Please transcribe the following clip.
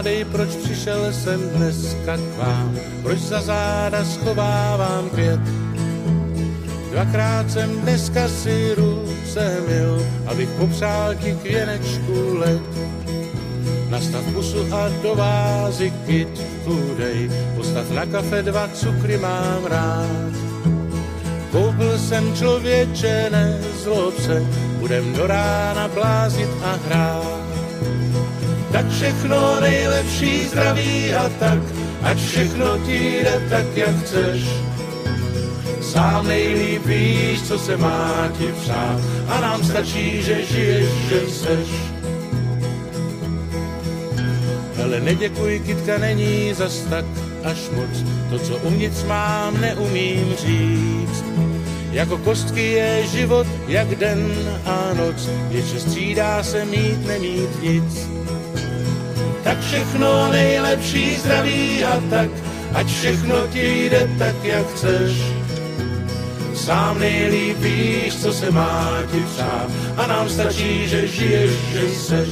Hádej, proč přišel jsem dneska k vám, proč za záda schovávám květ. Dvakrát jsem dneska si ruce myl, abych popřál ti k věnečku let. Nastav pusu a do vázy kytku dej, postav na kafe 2 cukry, mám rád. Koupil jsem člověče, nezlob se, budem do rána blázit a hrát. Tak všechno nejlepší, zdraví a tak, ať všechno ti jde tak, jak chceš. Sám nejlíp víš, co se má ti přát, a nám stačí, že žiješ, že seš. Hele, neděkuj, kytka, není zas tak až moc, to, co uvnitř mám, neumím říct. Jako kostky je život, jak den a noc, většině střídá se mít, nemít nic. Tak všechno nejlepší, zdraví a tak, ať všechno ti jde tak, jak chceš. Sám nejlíp víš, co se má ti přát, a nám stačí, že žiješ, že seš.